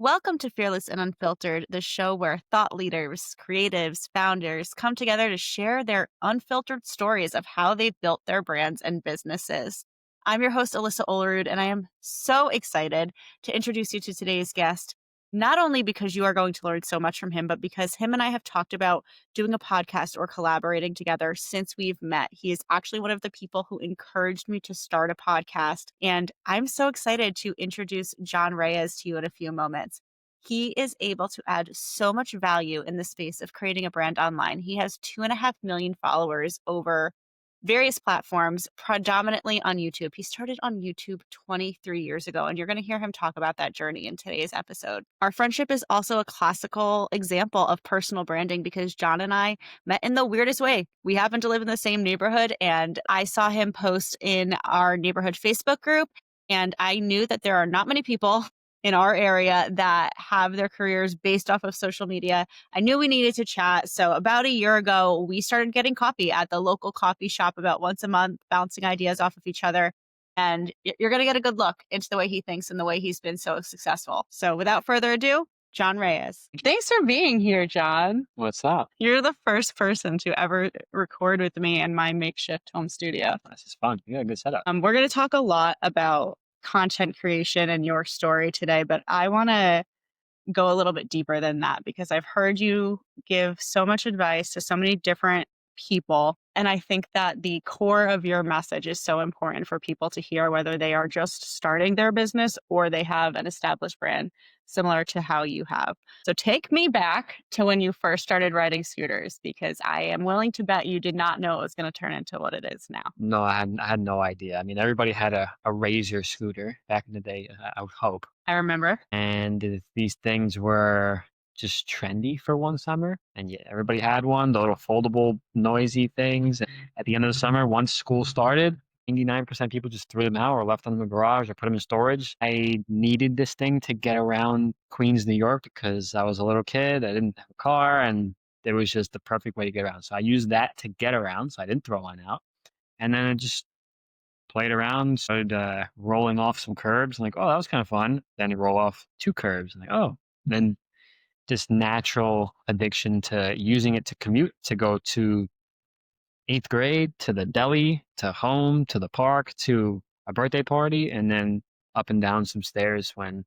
Welcome to Fearlyss and Unfiltered, the show where thought leaders, creatives, founders come together to share their unfiltered stories of how they've built their brands and businesses. I'm your host, Alyssa Olerud, and I am so excited to introduce you to today's guest, not only because you are going to learn so much from him, but because him and I have talked about doing a podcast or collaborating together since we've met. He is actually one of the people who encouraged me to start a podcast, and I'm so excited to introduce Jon Reyes to you in a few moments. He is able to add so much value in the space of creating a brand online. He has 2.5 million followers over various platforms, predominantly on YouTube. He started on YouTube 23 years ago, and you're going to hear him talk about that journey in today's episode. Our friendship is also a classical example of personal branding because Jon and I met in the weirdest way. We happen to live in the same neighborhood, and I saw him post in our neighborhood Facebook group, and I knew that there are not many people in our area that have their careers based off of social media. I knew we needed to chat. So about a year ago, we started getting coffee at the local coffee shop about once a month, bouncing ideas off of each other. And you're going to get a good look into the way he thinks and the way he's been so successful. So without further ado, Jon Reyes. Thanks for being here, Jon. What's up? You're the first person to ever record with me in my makeshift home studio. This is fun. You got a good setup. We're going to talk a lot about content creation and your story today, but I want to go a little bit deeper than that because I've heard you give so much advice to so many different people. And I think that the core of your message is so important for people to hear, whether they are just starting their business or they have an established brand similar to how you have. So take me back to when you first started riding scooters, because I am willing to bet you did not know it was going to turn into what it is now. No, I had no idea. I mean, everybody had a Razor scooter back in the day, I would hope. I remember. And these things were just trendy for one summer. And yeah, everybody had one, the little foldable, noisy things. At the end of the summer, once school started, 99% of people just threw them out or left them in the garage or put them in storage. I needed this thing to get around Queens, New York, because I was a little kid. I didn't have a car, and it was just the perfect way to get around. So I used that to get around, so I didn't throw mine out. And then I just played around, started rolling off some curbs. I'm like, oh, that was kind of fun. Then you roll off 2 curbs. I'm like, oh. Then this natural addiction to using it to commute, to go to 8th grade, to the deli, to home, to the park, to a birthday party, and then up and down some stairs when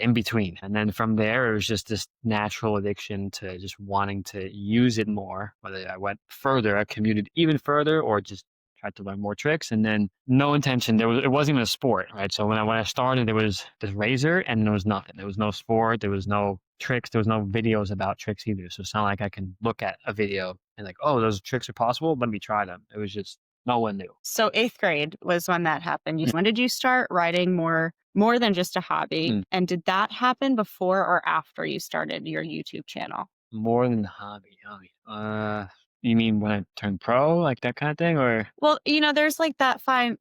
in between. And then from there, it was just this natural addiction to just wanting to use it more. Whether I went further, I commuted even further, or just tried to learn more tricks. And then no intention. It wasn't even a sport, right? So when I started, there was this Razor, and there was nothing. There was no sport. There was no tricks. There was no videos about tricks either. So it's not like I can look at a video and like, oh, those tricks are possible. Let me try them. It was just no one knew. So 8th grade was when that happened. When did you start riding more than just a hobby? And did that happen before or after you started your YouTube channel? More than a hobby. You mean when I turned pro, like that kind of thing, or? Well, there's like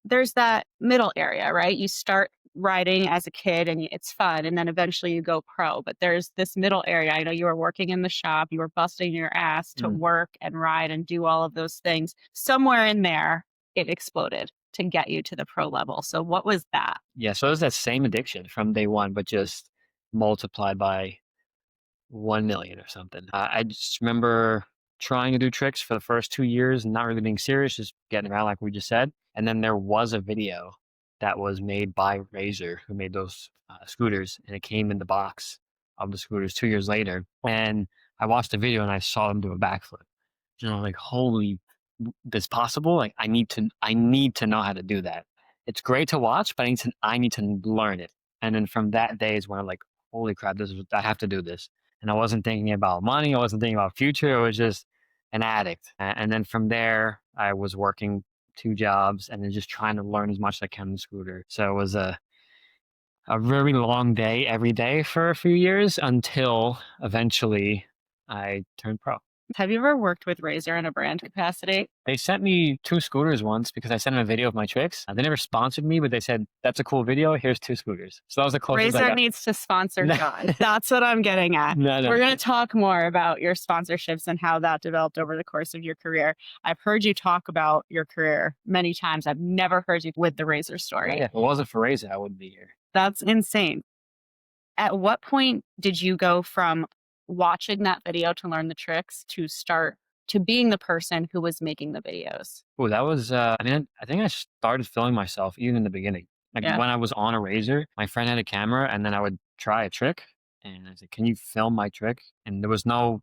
there's that middle area, right? You start riding as a kid and it's fun, and then eventually you go pro. But there's this middle area. I know you were working in the shop, you were busting your ass to work and ride and do all of those things. Somewhere in there, it exploded to get you to the pro level. So what was that? Yeah, so it was that same addiction from day one, but just multiplied by 1 million or something. I just remember trying to do tricks for the first 2 years and not really being serious, just getting around like we just said. And then there was a video that was made by Razor, who made those scooters, and it came in the box of the scooters 2 years later. And I watched the video and I saw them do a backflip. Like, holy, that's possible. Like, I need to know how to do that. It's great to watch, but I need to learn it. And then from that day is when I'm like, holy crap, I have to do this. And I wasn't thinking about money. I wasn't thinking about future. It was just an addict. And then from there, I was working 2 jobs and then just trying to learn as much as I can on the scooter. So it was a very long day every day for a few years until eventually I turned pro. Have you ever worked with Razor in a brand capacity? They sent me 2 scooters once because I sent them a video of my tricks. They never sponsored me, but they said, that's a cool video. Here's 2 scooters. So that was the closest I Razor got. needs to sponsor Jon. That's what I'm getting at. No. We're going to talk more about your sponsorships and how that developed over the course of your career. I've heard you talk about your career many times. I've never heard you with the Razor story. Yeah, if it wasn't for Razor, I wouldn't be here. That's insane. At what point did you go from watching that video to learn the tricks to start to being the person who was making the videos? Oh, that was, I think I started filming myself even in the beginning. Like Yeah. when I was on a razor, my friend had a camera and then I would try a trick and I said, can you film my trick? And there was no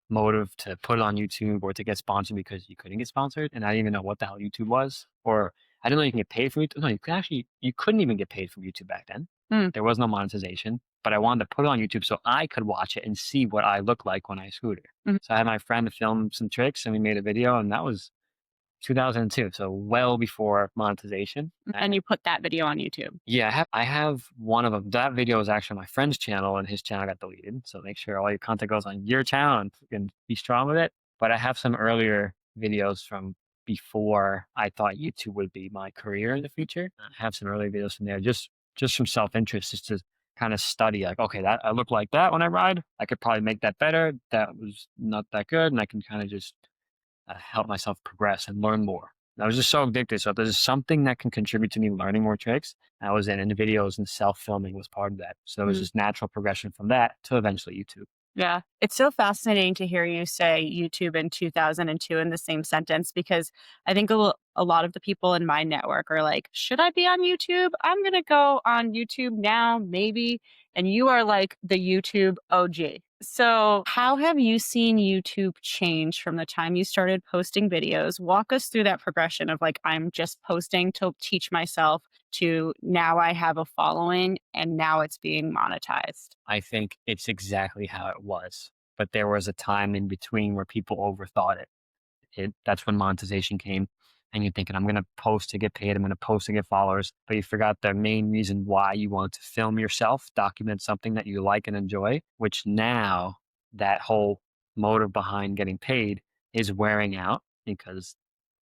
motive to put it on YouTube or to get sponsored because you couldn't get sponsored. And I didn't even know what the hell YouTube was, or I didn't know you can get paid for YouTube. No, you couldn't even get paid from YouTube back then. Mm, There was no monetization, but I wanted to put it on YouTube so I could watch it and see what I look like when I scooter. mhm. So I had my friend to film some tricks and we made a video and that was 2002, so well before monetization. And you put that video on YouTube. Yeah, I have one of them. That video is actually my friend's channel, and his channel got deleted. So make sure all your content goes on your channel and be strong with it. But I have some earlier videos from before I thought YouTube would be my career in the future. I have some early videos from there, just from self interest, just to kind of study. Like, okay, that I look like that when I ride. I could probably make that better. That was not that good, and I can kind of just help myself progress and learn more. I was just so addicted. So if there's something that can contribute to me learning more tricks, I was in, and the videos and self filming was part of that. So it was just natural progression from that to eventually YouTube. Yeah. It's so fascinating to hear you say YouTube in 2002 in the same sentence because I think a lot of the people in my network are like, should I be on YouTube? I'm going to go on YouTube now, maybe. And you are like the YouTube OG. So, how have you seen YouTube change from the time you started posting videos? Walk us through that progression of like, I'm just posting to teach myself to now I have a following and now it's being monetized. I think it's exactly how it was. But there was a time in between where people overthought it. That's when monetization came. And you're thinking, I'm going to post to get paid. I'm going to post to get followers. But you forgot the main reason why you want to film yourself, document something that you like and enjoy, which now that whole motive behind getting paid is wearing out because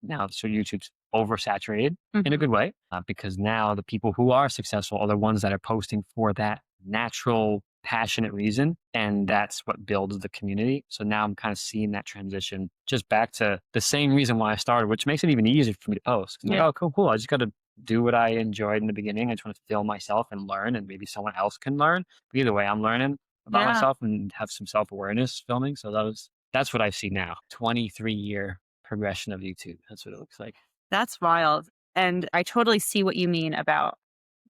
now so YouTube's oversaturated in a Mhm. good way because now the people who are successful are the ones that are posting for that natural passionate reason, and that's what builds the community. So now I'm kind of seeing that transition just back to the same reason why I started, which makes it even easier for me to post. I'm like, Yeah. oh, cool. I just got to do what I enjoyed in the beginning. I just want to film myself and learn, and maybe someone else can learn. But either way, I'm learning about Yeah. myself and have some self-awareness filming. So that's what I see now. 23-year progression of YouTube. That's what it looks like. That's wild. And I totally see what you mean about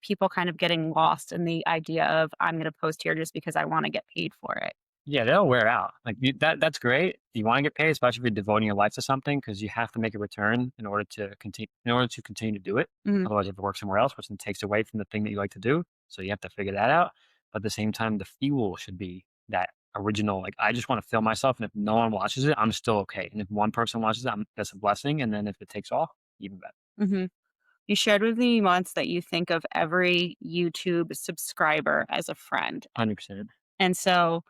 people kind of getting lost in the idea of I'm going to post here just because I want to get paid for it. Yeah, they'll wear out. Like that's great. You want to get paid, especially if you're devoting your life to something, because you have to make a return in order to continue. In order to continue to do it, Mhm. otherwise you have to work somewhere else, which then takes away from the thing that you like to do. So you have to figure that out. But at the same time, the fuel should be that original. Like I just want to film myself, and if no one watches it, I'm still okay. And if one person watches it, that's a blessing. And then if it takes off, even better. Mhm. You shared with me once that you think of every YouTube subscriber as a friend. 100%. And so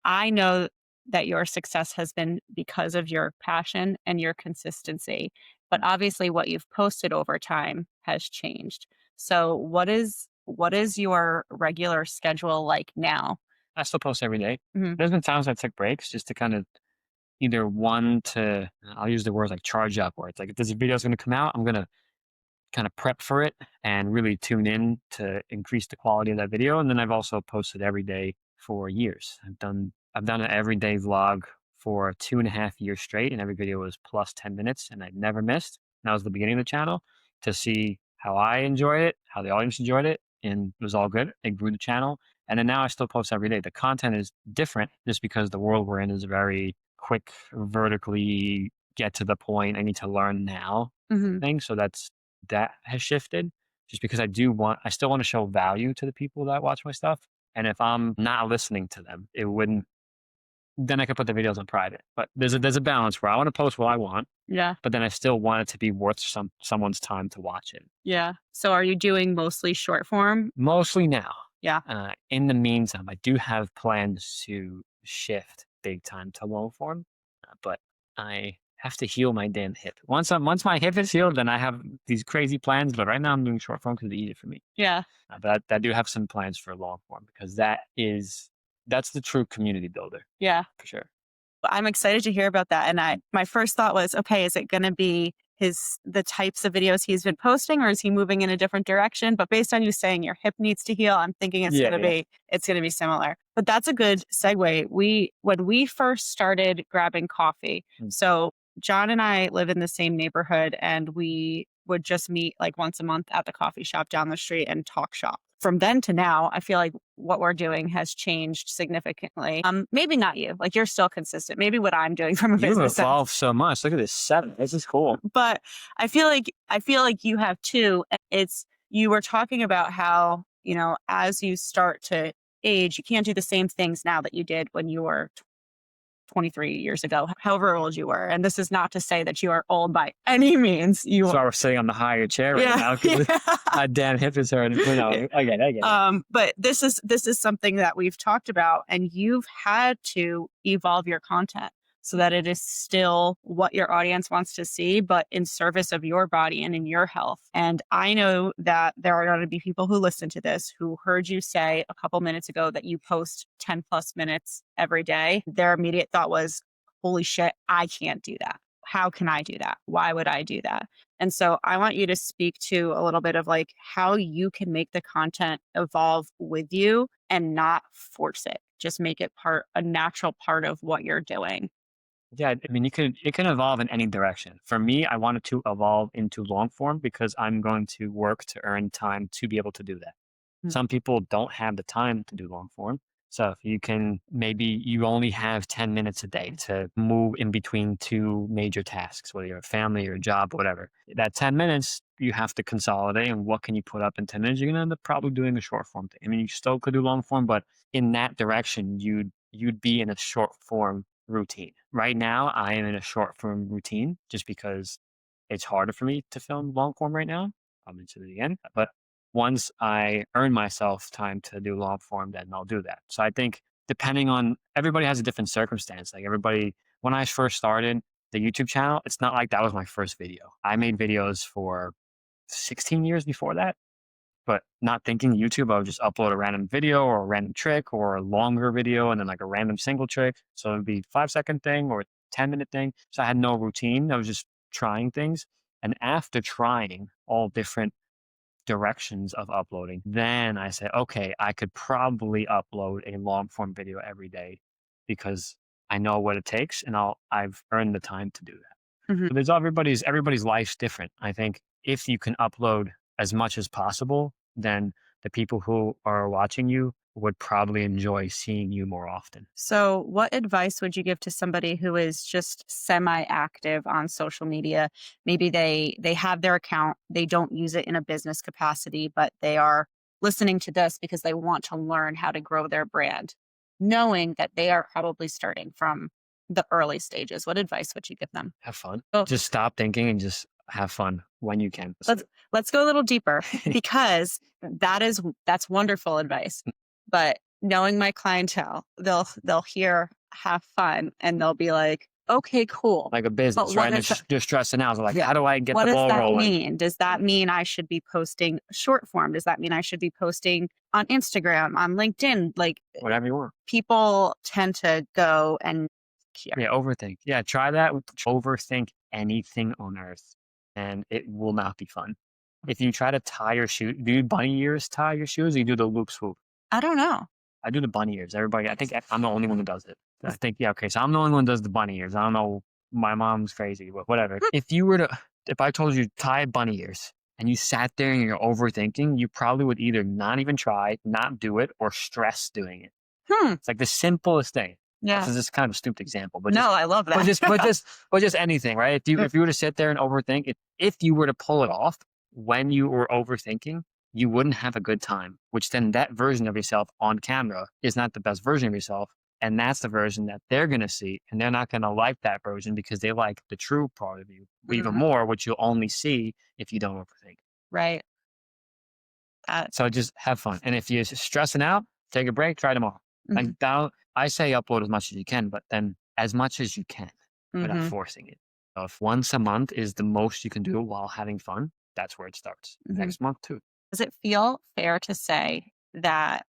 I know that your success has been because of your passion and your consistency. But obviously what you've posted over time has changed. So what is your regular schedule like now? I still post every day. Mhm. There's been times I took breaks just to kind of either one to I'll use the words like charge up, where it's like if this video is going to come out, I'm going to kind of prep for it and really tune in to increase the quality of that video. And then I've also posted every day for years. I've done an everyday vlog for 2.5 years straight, and every video was plus 10 minutes, and I never missed. And that was the beginning of the channel to see how I enjoyed it, how the audience enjoyed it, and it was all good. It grew the channel. And then now I still post every day. The content is different just because the world we're in is very quick, vertically get to the point. I need to learn now Mhm. thing. So that has shifted just because I still want to show value to the people that watch my stuff. And if I'm not listening to them, it wouldn't, then I could put the videos on private. But there's a balance where I want to post what I want, Yeah. but then I still want it to be worth someone's time to watch it. Yeah. So are you doing mostly short form? Mostly now. Yeah. In the meantime, I do have plans to shift big time to long form, but I have to heal my damn hip. Once my hip is healed, then I have these crazy plans. But right now, I'm doing short form because it's easier for me. Yeah. But I do have some plans for long form because that's the true community builder Yeah. for sure. I'm excited to hear about that. And my first thought was, okay, is it going to be the types of videos he's been posting, or is he moving in a different direction? But based on you saying your hip needs to heal, I'm thinking Yeah, yeah. it's gonna be similar. But that's a good segue. When we first started grabbing coffee, so John and I live in the same neighborhood, and we would just meet like once a month at the coffee shop down the street and talk shop. From then to now, I feel like what we're doing has changed significantly. Maybe not you, like you're still consistent. Maybe what I'm doing from a You've business sense, evolved so much. Look at this 7. This is cool. but I feel like you have too. It's you were talking about how, as you start to age, you can't do the same things now that you did when you were 23 years ago, however old you were. And this is not to say that you are old by any means. So I was sitting on the higher chair right now because my damn hip is hurting. I get it. But this is something that we've talked about, and you've had to evolve your content so that it is still what your audience wants to see, but in service of your body and in your health. And I know that there are going to be people who listen to this who heard you say a couple minutes ago that you post 10 plus minutes every day. Their immediate thought was, holy shit, I can't do that. How can I do that? Why would I do that? And so I want you to speak to a little bit of like how you can make the content evolve with you and not force it. Just make it a natural part of what you're doing. Yeah, I mean, it can evolve in any direction. For me, I wanted to evolve into long form because I'm going to work to earn time to be able to do that. Mm. Some people don't have the time to do long form. So if you can, maybe you only have 10 minutes a day to move in between two major tasks, whether you're a family or a job, whatever. That 10 minutes, you have to consolidate and what can you put up in 10 minutes? You're going to end up probably doing a short form thing. I mean, you still could do long form, but in that direction, you'd be in a short form routine. Right now, I am in a short form routine just because it's harder for me to film long form right now. I'm into it again. But once I earn myself time to do long form, then I'll do that. So I think depending on everybody has a different circumstance. Like everybody, when I first started the YouTube channel, it's not like that was my first video. I made videos for 16 years before that, but not thinking YouTube, I would just upload a random video or a random trick or a longer video and then like a random single trick. So it'd be 5-second thing or a 10-minute thing. So I had no routine. I was just trying things. And after trying all different directions of uploading, then I said, okay, I could probably upload a long form video every day because I know what it takes and I've earned the time to do that. Mhm. So there's everybody's life's different. I think if you can upload as much as possible, then the people who are watching you would probably enjoy seeing you more often. So, what advice would you give to somebody who is just semi-active on social media? Maybe they have their account, they don't use it in a business capacity, but they are listening to this because they want to learn how to grow their brand, knowing that they are probably starting from the early stages. What advice would you give them? Have fun. Well, Just stop thinking and just have fun when you can. let's go a little deeper because that's wonderful advice. But knowing my clientele, they'll hear have fun and they'll be like, okay, cool. Like a But business, right? what And is that? they're stressing out. They're like, Yeah. how do I get What the does ball that rolling? mean? Does that mean I should be posting short form? Does that mean I should be posting on Instagram, on LinkedIn? Like Whatever you want. people tend to go and here. Yeah, overthink. Yeah, try that. Overthink anything on earth, and it will not be fun. If you try to tie your shoe, do you bunny ears tie your shoes? Or you do the loop swoop. I don't know. I do the bunny ears. Everybody, I think I'm the only one who does it. I think, yeah, okay. So I'm the only one who does the bunny ears. I don't know. My mom's crazy, but whatever. If I told you to tie bunny ears and you sat there and you're overthinking, you probably would either not even try, not do it, or stress doing it. Hmm. It's like the simplest thing. Yeah. This is kind of a stupid example, but No, I love that. but just anything, right? If you were to sit there and overthink, if you were to pull it off when you were overthinking, you wouldn't have a good time. Which then that version of yourself on camera is not the best version of yourself, and that's the version that they're gonna see, and they're not gonna like that version because they like the true part of you even more, which you'll only see if you don't overthink. Right. So just have fun, and if you're stressing out, take a break, try tomorrow. Like don't I say upload as much as you can, but then as much as you can without forcing it. So if once a month is the most you can do while having fun, that's where it starts. Next month too. Does it feel fair to say that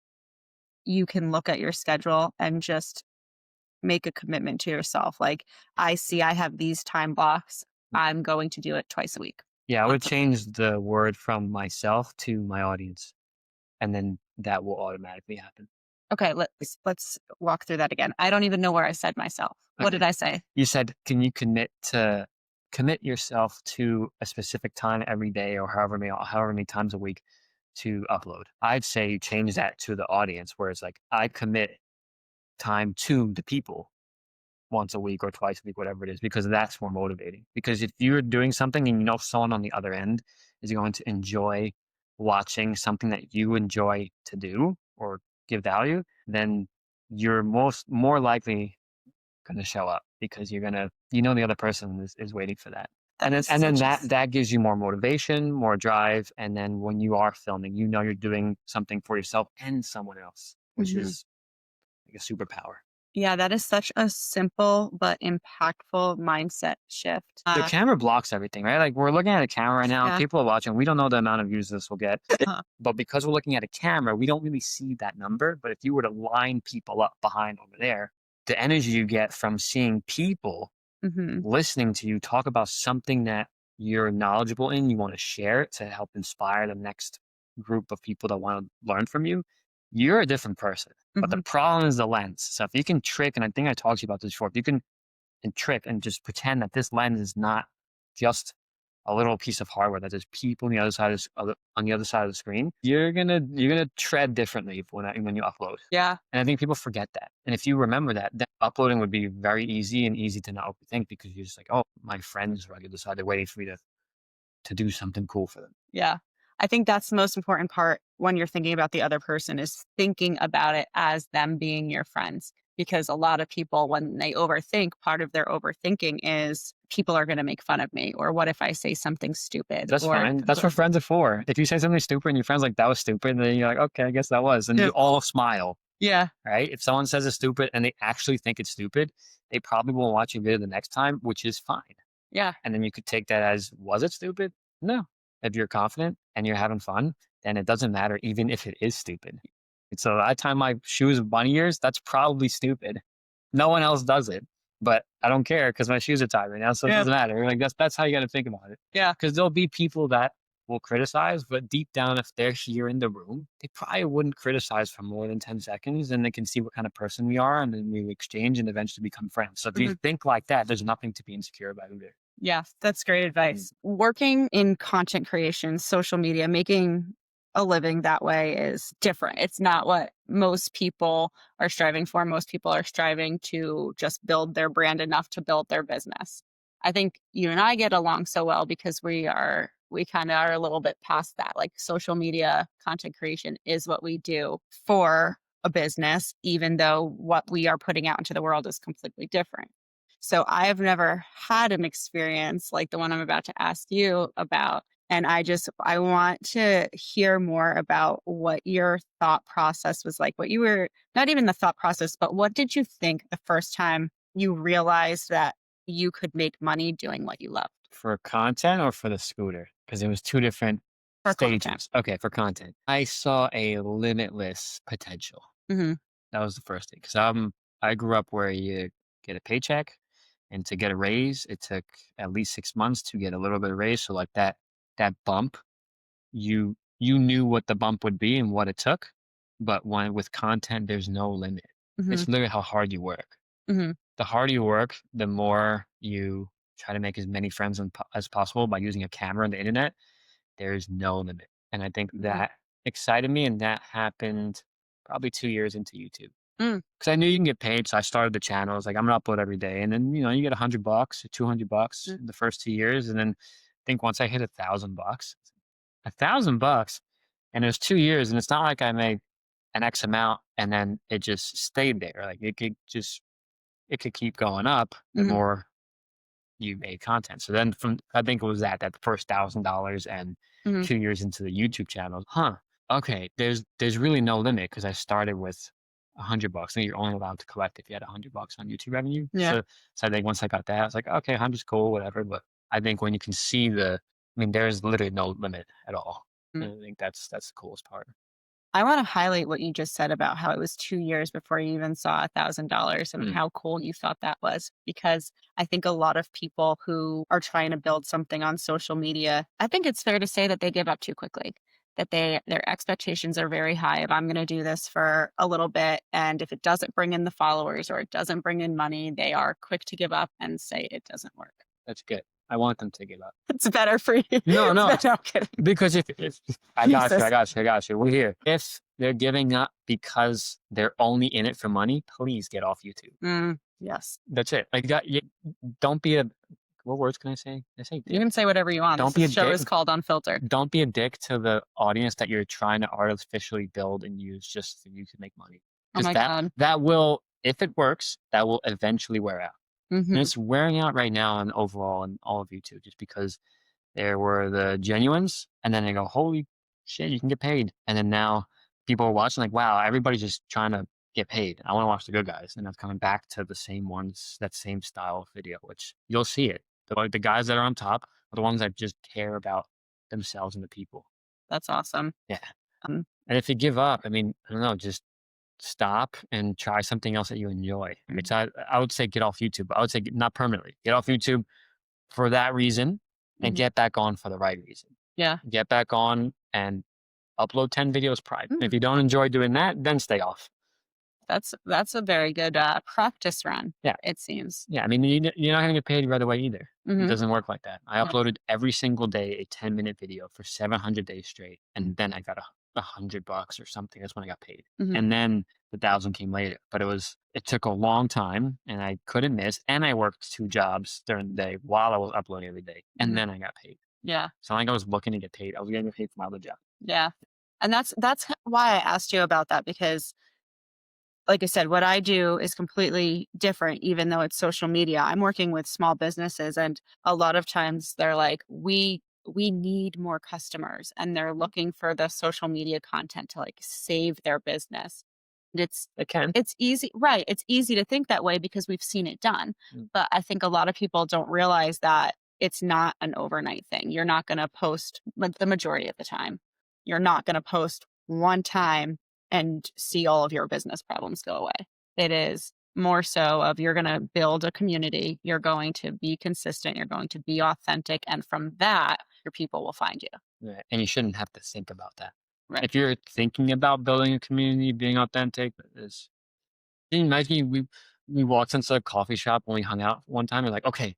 you can look at your schedule and just make a commitment to yourself? Like, I see I have these time blocks I'm going to do it twice a week. Yeah, I would Awesome. change the word from myself to my audience, and then that will automatically happen. Okay, let's walk through that again. I don't even know where I said myself. What did Okay. I say? You said, can you commit yourself to a specific time every day or however many times a week to upload? I'd say change that to the audience where it's like I commit time to the people once a week or twice a week, whatever it is, because that's more motivating. Because if you're doing something and you know someone on the other end is going to enjoy watching something that you enjoy to do or give value, then you're more likely going to show up because the other person is waiting for that. That is And then such a that gives you more motivation, more drive. And then when you are filming, you're doing something for yourself and someone else, which Mhm. is like a superpower. Yeah, that is such a simple but impactful mindset shift. The camera blocks everything, right? Like we're looking at a camera right now, Yeah. people are watching. We don't know the amount of views this will get, Uh, but because we're looking at a camera, we don't really see that number. But if you were to line people up behind over there, the energy you get from seeing people mhm, listening to you talk about something that you're knowledgeable in, you want to share it to help inspire the next group of people that want to learn from you, you're a different person. But the mhm. problem is the lens. So if you can trick, and I think I talked to you about this before, if you can and trick and just pretend that this lens is not just a little piece of hardware, that there's people on the other side on the other side of the screen, you're gonna tread differently when you upload. Yeah. And I think people forget that. And if you remember that, then uploading would be very easy and easy to not overthink because you're just like, oh, my friends are on the other side. They're waiting for me to do something cool for them. Yeah. I think that's the most important part when you're thinking about the other person is thinking about it as them being your friends. Because a lot of people, when they overthink, part of their overthinking is people are going to make fun of me, or what if I say something stupid, That's or fine. That's what friends are for. If you say something stupid and your friend's like, that was stupid, then you're like, okay, I guess that was. And you yeah, all smile. yeah, Right? If someone says it's stupid and they actually think it's stupid, they probably won't watch your video the next time, which is fine. yeah, And then you could take that as, was it stupid? No. If you're confident and you're having fun, then it doesn't matter even if it is stupid. And so I tie my shoes with bunny ears, that's probably stupid. No one else does it, but I don't care because my shoes are tied right now, so it yeah, doesn't matter. Like that's how you got to think about it. yeah, Because there'll be people that will criticize, but deep down, if they're here in the room, they probably wouldn't criticize for more than 10 seconds, and they can see what kind of person we are, and then we exchange and eventually become friends. So if you mhm, think like that, there's nothing to be insecure about either. yeah. That's great Mm. advice. Working in content creation, social media, making a living that way is different. It's not what most people are striving for. Most people are striving to just build their brand enough to build their business. I think you and I get along so well because we kind of are a little bit past that. Like social media content creation is what we do for a business, even though what we are putting out into the world is completely different. So I have never had an experience like the one I'm about to ask you about. And I want to hear more about what your thought process was like, what you were, not even the thought process, but what did you think the first time you realized that you could make money doing what you love For content or for the scooter? Because it was two different for content? stages. Okay, for content. I saw a limitless potential. Hmm. That was the first thing. Because I grew up where you get a paycheck, and to get a raise, it took at least 6 months to get a little bit of raise. So like that bump, you knew what the bump would be and what it took. But when with content, there's no limit. Hmm. It's literally how hard you work. Hmm. The harder you work, the more you try to make as many friends as possible by using a camera and the internet. There's no limit. And I think Hmm. that excited me, and that happened probably 2 years into YouTube. Mm. Because I knew you can get paid, so I started the channel. I was like, "I'm gonna upload every day," and then, you get $100 or $200 Mm. in the first 2 years, and then I think once I hit $1,000, $1,000, and it was 2 years, and it's not like I made an X amount and then it just stayed there. Like, it could keep going up the Mhm. more you made content. So then I think it was that first $1,000 and Mhm. 2 years into the YouTube channel. Huh. Okay. There's really no limit because I started with $100. And you're only allowed to collect if you had $100 on YouTube revenue. Yeah. So I think once I got that, I was like, okay, 100's cool, whatever. But I think when you can see I mean, there's literally no limit at all. Mm. And I think that's the coolest part. I want to highlight what you just said about how it was 2 years before you even saw $1,000 and Mm, how cool you thought that was. Because I think a lot of people who are trying to build something on social media, I think it's fair to say that they give up too quickly. That their expectations are very high. If I'm going to do this for a little bit, and if it doesn't bring in the followers or it doesn't bring in money, they are quick to give up and say it doesn't work. that's good. I want them to give up. It's better for you. No, It's no, better. I'm kidding. because if I got you, I Jesus. got you, I got you. We're here. If they're giving up because they're only in it for money, please get off YouTube. Yes. That's it. Like, don't be a, what words can I say? I say You dick. can say whatever you want. Don't be This a show dick. is called Unfiltered. Don't be a dick to the audience that you're trying to artificially build and use just for you to make money. Oh Because my God. that will, if it works, that will eventually wear out. And Mhm. it's wearing out right now on overall and all of YouTube, just because there were the genuines, and then they go, holy shit, you can get paid. And then now people are watching like, wow, everybody's just trying to get paid. I want to watch the good guys. And that's coming back to the same ones, that same style of video, which you'll see it. The guys that are on top are the ones that just care about themselves and the people. That's awesome. Yeah. Um, And if you give up, I mean, I don't know, just stop and try something else that you enjoy. Which I would say get off YouTube. I would say not permanently. Get off YouTube for that reason and mhm. get back on for the right reason. Yeah. Get back on and upload 10 videos private. Mm, If you don't enjoy doing that, then stay off. that's a very good, practice run, Yeah. it seems. Yeah. I mean, you're not going to get paid right away either. It Mhm. doesn't work like that. I Yeah. uploaded every single day a 10-minute video for 700 days straight. And then I got $100 or something. That's when I got paid. Mhm. And then the 1,000 came later. But it took a long time and I couldn't miss. And I worked 2 jobs during the day while I was uploading every day. And Mhm. then I got paid. Yeah. So like I was looking to get paid. I was getting paid for my other job. Yeah. And why I asked you about that because like I said, what I do is completely different, even though it's social media. I'm working with small businesses, and a lot of times they're like, we need more customers, and they're looking for the social media content to like save their business. And It can. it's easy, right? It's easy to think that way because we've seen it done. Mm. But I think a lot of people don't realize that it's not an overnight thing. You're not going to post the majority of the time. You're not going to post one time and see all of your business problems go away. It is more so of you're going to build a community, you're going to be consistent, you're going to be authentic, and from that, your people will find you. Right. And you shouldn't have to think about that. Right. If you're thinking about building a community, being authentic, is can you imagine we walked into a coffee shop when we hung out one time. You're like, okay,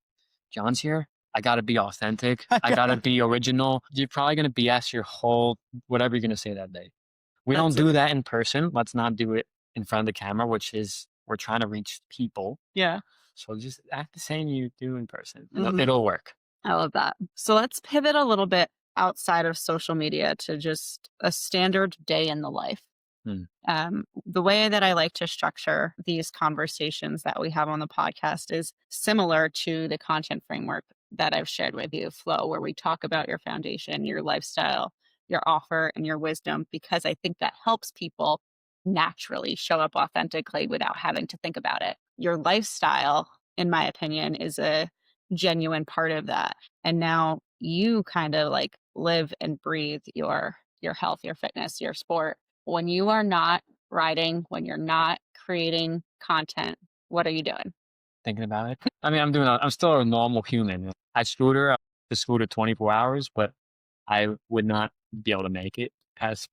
John's here. I gotta be authentic. I gotta be original. You're probably gonna BS your whole whatever you're gonna say that day. We don't That's it. do that in person. Let's not do it in front of the camera, which is we're trying to reach people. Yeah. So just act the same you do in person. Mhm. It'll work. I love that. So let's pivot a little bit outside of social media to just a standard day in the life. Hmm. The way that I like to structure these conversations that we have on the podcast is similar to the content framework that I've shared with you, Flow, where we talk about your foundation, your lifestyle, your offer, and your wisdom, because I think that helps people naturally show up authentically without having to think about it. Your lifestyle, in my opinion, is a genuine part of that. And now you kind of like live and breathe your health, your fitness, your sport. When you are not riding, when you're not creating content, what are you doing? Thinking about it. I mean, I'm still a normal human. I scooter, the scooter 24 hours, but I would not be able to make it past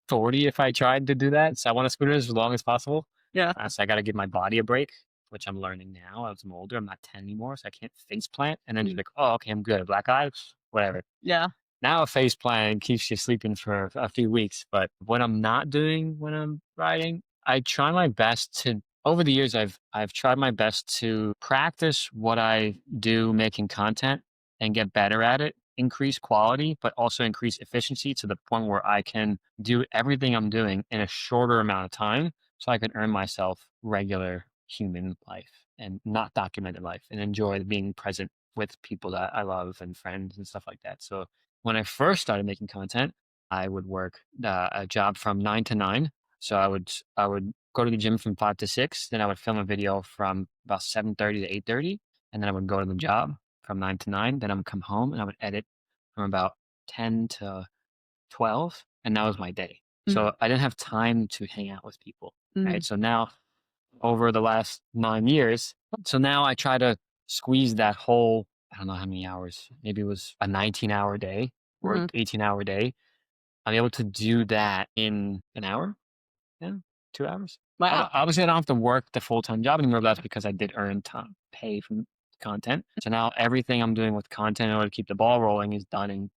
40 if I tried to do that. So I want to scooter as long as possible. Yeah. So I got to give my body a break, which I'm learning now. As I'm older, I'm not 10 anymore, so I can't face plant. And then just like, oh, okay, I'm good. Black eyes, whatever. Yeah. Now a face plan keeps you sleeping for a few weeks. But what I'm not doing when I'm riding, I try my best to. Over the years, I've tried my best to practice what I do making content and get better at it, increase quality, but also increase efficiency to the point where I can do everything I'm doing in a shorter amount of time so I can earn myself regular human life and not documented life and enjoy being present with people that I love and friends and stuff like that. So when I first started making content, I would work a job from 9 to 9. So I would go to the gym from 5 to 6. Then I would film a video from about 7:30 to 8:30, and then I would go to the job from 9 to 9. Then I would come home and I would edit from about 10 to 12, and that was my day. So I didn't have time to hang out with people. Mhm. Right. So now over the last 9 years, so now I try to squeeze that whole, I don't know how many hours, maybe it was a 19-hour day or Mhm. 18-hour day. I'm able to do that in an hour. Yeah, 2 hours. Wow. Obviously, I don't have to work the full-time job anymore, but that's because I did earn time, pay from content. So now everything I'm doing with content in order to keep the ball rolling is done in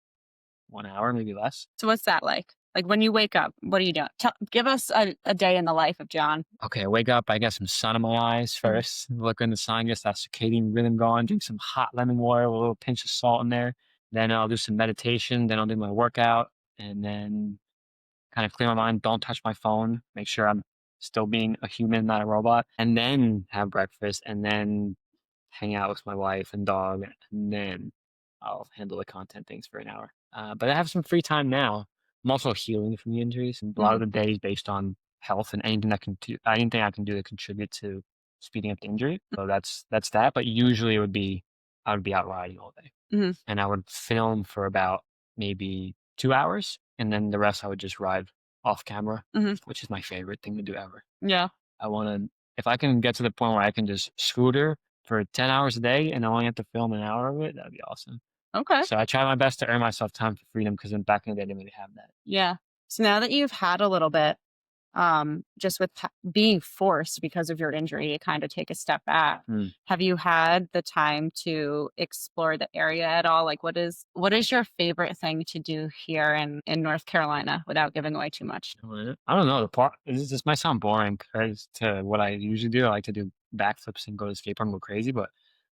1 hour, maybe less. So what's that like? Like when you wake up, what are you doing? Give us a day in the life of Jon. Okay, I wake up, I get some sun in my eyes Mhm. first, look in the sun, get that circadian rhythm going, drink some hot lemon water with a little pinch of salt in there. Then I'll do some meditation, then I'll do my workout, and then kind of clear my mind, don't touch my phone, make sure I'm still being a human, not a robot, and then have breakfast, and then hang out with my wife and dog, and then I'll handle the content things for an hour. But I have some free time now. I'm also healing from the injuries, and a lot of Mhm. the day is based on health and anything I can do to contribute to speeding up the injury. So that's that. But usually I would be out riding all day, Mhm. and I would film for about maybe 2 hours, and then the rest I would just ride off camera, Mhm. which is my favorite thing to do ever. Yeah. I want to, if I can get to the point where I can just scooter for 10 hours a day and I only have to film an hour of it, that'd be awesome. Okay. So I try my best to earn myself time for freedom because in back in the day, I didn't really have that. Yeah. So now that you've had a little bit, just with being forced because of your injury to kind of take a step back, Mm. have you had the time to explore the area at all? Like, what is your favorite thing to do here in North Carolina without giving away too much? I don't know. The park, this might sound boring compared to what I usually do. I like to do backflips and go to the skate park and go crazy, but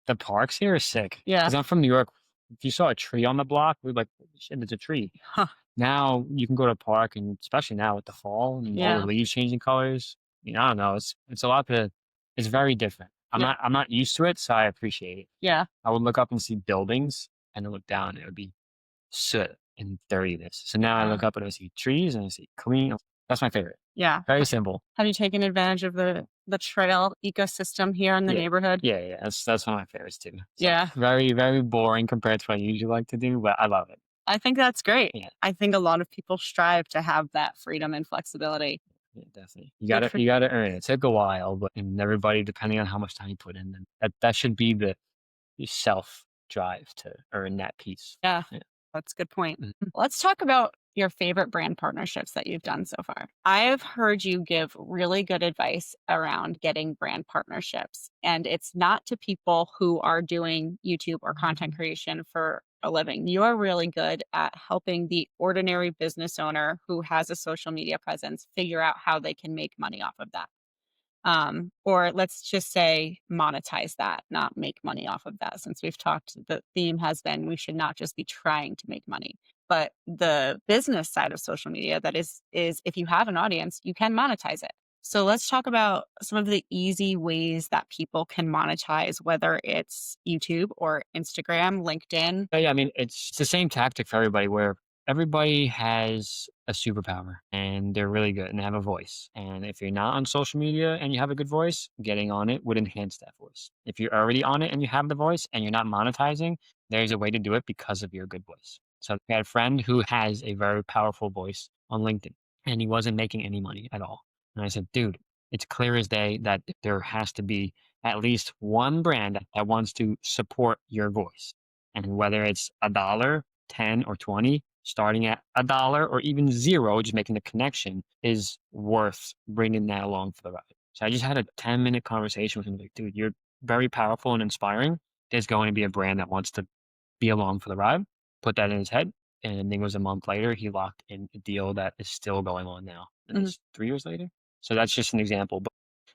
the parks here are sick. Yeah. Because I'm from New York. If you saw a tree on the block, we'd like, shit, there's a tree. Huh. Now you can go to a park, and especially now with the fall and all the Yeah. leaves changing colors, I mean, I don't know. It's a lot to. It's very different. Yeah. I'm not used to it, so I appreciate it. Yeah. I would look up and see buildings, and then look down, and it would be soot and dirtiness. So now I Uh, look up and I see trees and I see clean. That's my favorite. yeah. Very simple. Have you taken advantage of the trail ecosystem here in the Yeah. neighborhood? Yeah. That's one of my favorites too. So Yeah. very, very boring compared to what I usually like to do, but I love it. I think that's great. Yeah. I think a lot of people strive to have that freedom and flexibility. Yeah, definitely. Good for You gotta earn it. It took a while, but and everybody, depending on how much time you put in, then that should be the self drive to earn that piece. yeah. Yeah. That's a good point. Mhm. Let's talk about your favorite brand partnerships that you've done so far. I've heard you give really good advice around getting brand partnerships, and it's not to people who are doing YouTube or content creation for a living. You're really good at helping the ordinary business owner who has a social media presence figure out how they can make money off of that. Or let's just say monetize that, not make money off of that. Since we've talked, the theme has been we should not just be trying to make money, but the business side of social media that is if you have an audience, you can monetize it. So let's talk about some of the easy ways that people can monetize, whether it's YouTube or Instagram, LinkedIn. But yeah, I mean, it's the same tactic for everybody where everybody has a superpower and they're really good and they have a voice. And if you're not on social media and you have a good voice, getting on it would enhance that voice. If you're already on it and you have the voice and you're not monetizing, there's a way to do it because of your good voice. So I had a friend who has a very powerful voice on LinkedIn and he wasn't making any money at all. And I said, dude, it's clear as day that there has to be at least one brand that wants to support your voice. And whether it's a dollar, 10 or 20, starting at a dollar or even zero, just making the connection is worth bringing that along for the ride. So I just had a 10-minute conversation with him like, dude, you're very powerful and inspiring. There's going to be a brand that wants to be along for the ride. Put that in his head. And I think it was a month later, he locked in a deal that is still going on now. And Mhm. it's 3 years later. So that's just an example. But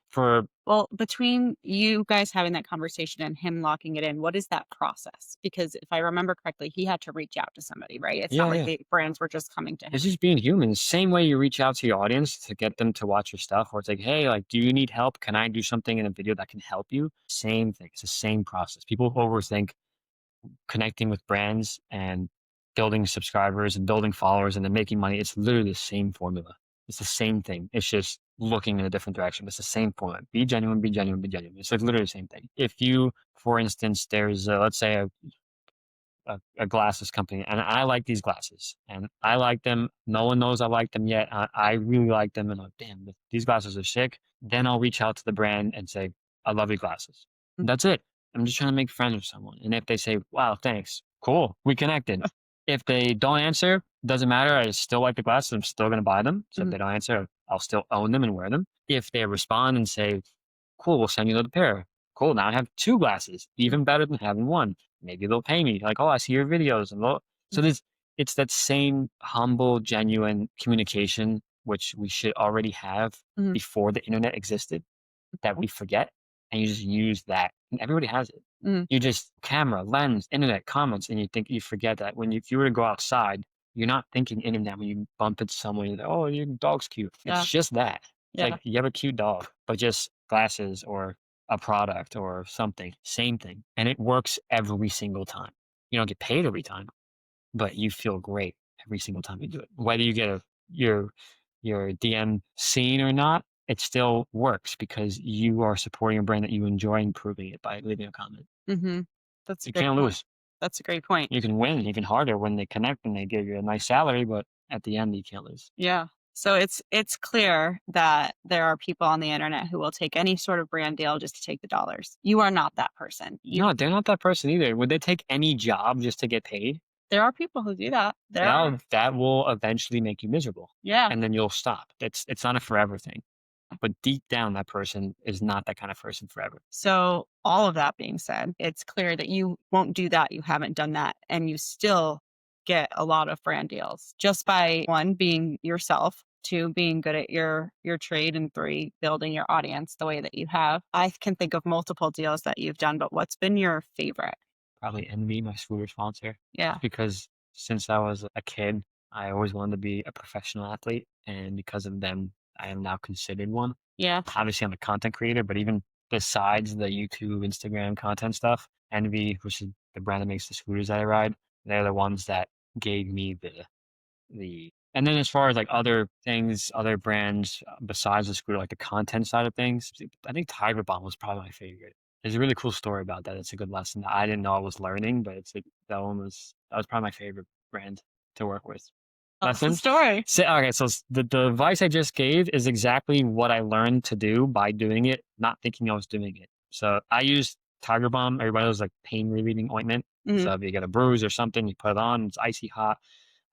for Well, between you guys having that conversation and him locking it in, what is that process? Because if I remember correctly, he had to reach out to somebody, right? It's not yeah, like yeah. the brands were just coming to It's him. just being human. Same way you reach out to your audience to get them to watch your stuff, or it's like, hey, like, do you need help? Can I do something in a video that can help you? Same thing. It's the same process. People overthink connecting with brands and building subscribers and building followers and then making money. It's literally the same formula. It's the same thing. It's just looking in a different direction. It's the same formula. Be genuine, be genuine, be genuine. It's like literally the same thing. If you, for instance, there's let's say a glasses company and I like these glasses and I like them. No one knows I like them yet. I really like them and I'm like, damn, these glasses are sick. Then I'll reach out to the brand and say, I love your glasses. That's it. I'm just trying to make friends with someone. And if they say, wow, thanks, cool, we connected. If they don't answer, doesn't matter. I still like the glasses. I'm still going to buy them. So if they don't answer, I'll still own them and wear them. If they respond and say, cool, we'll send you another pair. Cool, now I have two glasses, even better than having one. Maybe they'll pay me. Like, oh, I see your videos. And so it's that same humble, genuine communication, which we should already have before the internet existed, that we forget. And you just use that. And everybody has it. You just camera, lens, internet, comments, and you forget that if you were to go outside, you're not thinking internet when you bump into someone. You're like, oh, your dog's cute. Yeah. It's just that. It's Yeah. like you have a cute dog, but just glasses or a product or something, same thing. And it works every single time. You don't get paid every time, but you feel great every single time you do it. Whether you get your DM seen or not, it still works because you are supporting a brand that you enjoy improving it by leaving a comment. That's a You great can't point. lose. That's a great point. You can win even harder when they connect and they give you a nice salary, but at the end you can't lose. Yeah. So it's clear that there are people on the internet who will take any sort of brand deal just to take the dollars. You are not that person. No, they're not that person either. Would they take any job just to get paid? There are people who do that. There are. That will eventually make you miserable. Yeah. And then you'll stop. It's not a forever thing. But deep down, that person is not that kind of person forever. So all of that being said, it's clear that you won't do that. You haven't done that. And you still get a lot of brand deals just by one, being yourself, two, being good at your trade, and three, building your audience the way that you have. I can think of multiple deals that you've done, but what's been your favorite? Probably Envy, my scooter sponsor. Yeah. Because since I was a kid, I always wanted to be a professional athlete. And because of them, I am now considered one. Yeah. Obviously, I'm a content creator, but even besides the YouTube, Instagram content stuff, Envy, which is the brand that makes the scooters that I ride, they're the ones that gave me the. And then as far as like other things, other brands besides the scooter, like the content side of things, I think Tiger Bomb was probably my favorite. There's a really cool story about that. It's a good lesson that I didn't know I was learning, but that was probably my favorite brand to work with. That's the Lesson. story. So, okay, so the advice I just gave is exactly what I learned to do by doing it, not thinking I was doing it. So I use Tiger Balm. Everybody knows like pain relieving ointment. So if you get a bruise or something, you put it on. It's icy hot.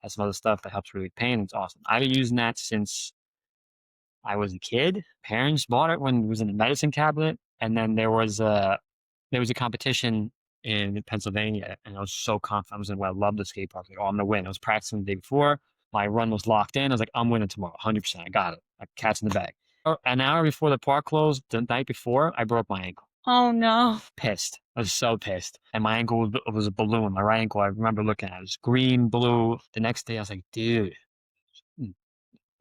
Has some other stuff that helps relieve pain. It's awesome. I've been using that since I was a kid. Parents bought it when it was in the medicine cabinet, and then there was a competition in Pennsylvania, and I was so confident. I was in what I love the skate park. Like, oh, I'm gonna win. I was practicing the day before. My run was locked in. I was like, I'm winning tomorrow, 100%. I got it. Like cat's in the bag. An hour before the park closed, the night before, I broke my ankle. Oh no. Pissed. I was so pissed. And my ankle was a balloon. My right ankle, I remember looking at it. It was green, blue. The next day, I was like, dude,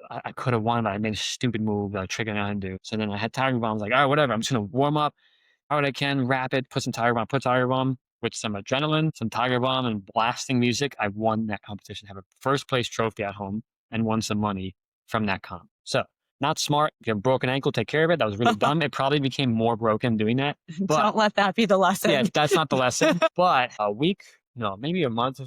I could have won, but I made a stupid move that I triggered and undo. So then I had Tiger Bomb. I was like, all right, whatever. I'm just going to warm up how I can, rapid, put some Tiger Bomb, put Tiger Bomb with some adrenaline, some Tiger Bomb, and blasting music. I won that competition, have a first place trophy at home, and won some money from that comp. So, not smart. If you have a broken ankle, take care of it. That was really dumb. It probably became more broken doing that. But don't let that be the lesson. yeah, that's not the lesson. But a week, no, maybe a months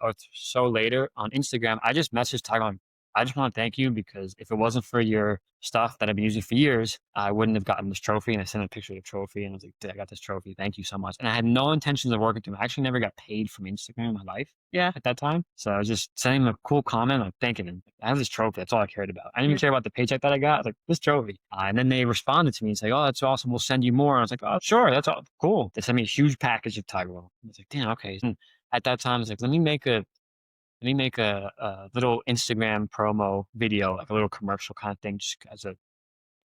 or so later on Instagram, I just messaged Tiger Bomb. I just want to thank you because if it wasn't for your stuff that I've been using for years, I wouldn't have gotten this trophy. And I sent a picture of the trophy and I was like, dude, I got this trophy. Thank you so much. And I had no intentions of working with him. I actually never got paid from Instagram in my life at that time. So I was just sending him a cool comment, like thanking him. I have this trophy. That's all I cared about. I didn't even care about the paycheck that I got. I was like, this trophy. And then they responded to me and say, oh, that's awesome. We'll send you more. And I was like, oh, sure. That's all cool. They sent me a huge package of Tiger Balm. I was like, damn, okay. And at that time, I was like, let me make a little Instagram promo video, like a little commercial kind of thing, just as a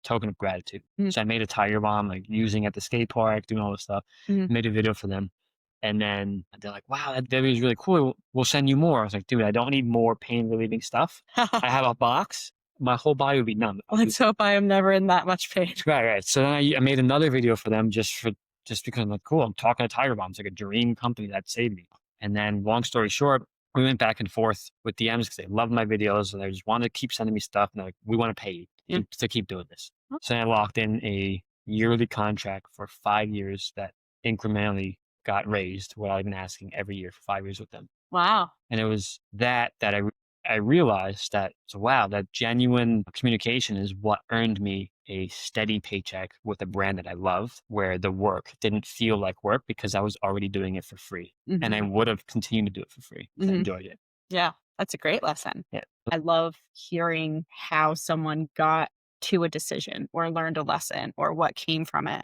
token of gratitude. So I made a Tiger Bomb, like using at the skate park, doing all this stuff. Made a video for them. And then they're like, wow, that video is really cool. We'll send you more. I was like, dude, I don't need more pain relieving stuff. I have a box. My whole body would be numb. Let's hope I am never in that much pain. Right. So then I made another video for them just because I'm like, cool, I'm talking to Tiger Bomb. It's like a dream company that saved me. And then long story short, we went back and forth with DMs because they loved my videos and they just wanted to keep sending me stuff. And they're like, we want to pay you to keep doing this. So I locked in a yearly contract for 5 years that incrementally got raised what I've been asking every year for 5 years with them. Wow. And it was that I realized that, so wow, that genuine communication is what earned me a steady paycheck with a brand that I love, where the work didn't feel like work because I was already doing it for free. And I Mhm. would have continued to do it for free because I Mhm. enjoyed it. Yeah, that's a great lesson. Yeah. I love hearing how someone got to a decision or learned a lesson or what came from it.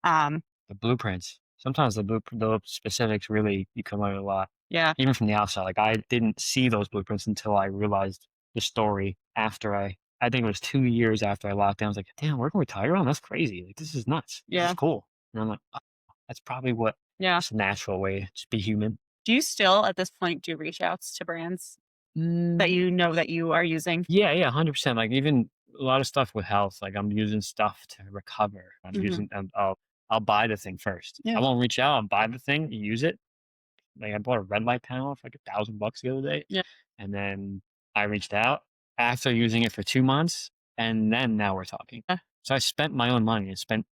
Um, The blueprints. Sometimes the specifics really, you can learn a lot, yeah, even from the outside. Like I didn't see those blueprints until I realized the story after I think it was 2 years after I locked down. I was like, damn, working with Tiger on, that's crazy. Like this is nuts. This is yeah, cool. And I'm like, oh, that's probably what yeah. it's a natural way to just be human. Do you still, at this point, do reach outs to brands that Mm, you know that you are using? yeah, yeah, 100%. Like even a lot of stuff with health, like I'm using stuff to recover. I'm Mhm. using, I'll buy the thing first. I Yeah. won't reach out. I'll buy the thing, use it. Like I bought a red light panel for like $1,000 the other day, Yeah. and then I reached out after using it for 2 months, and then now we're talking. Yeah. So I spent my own money. I spent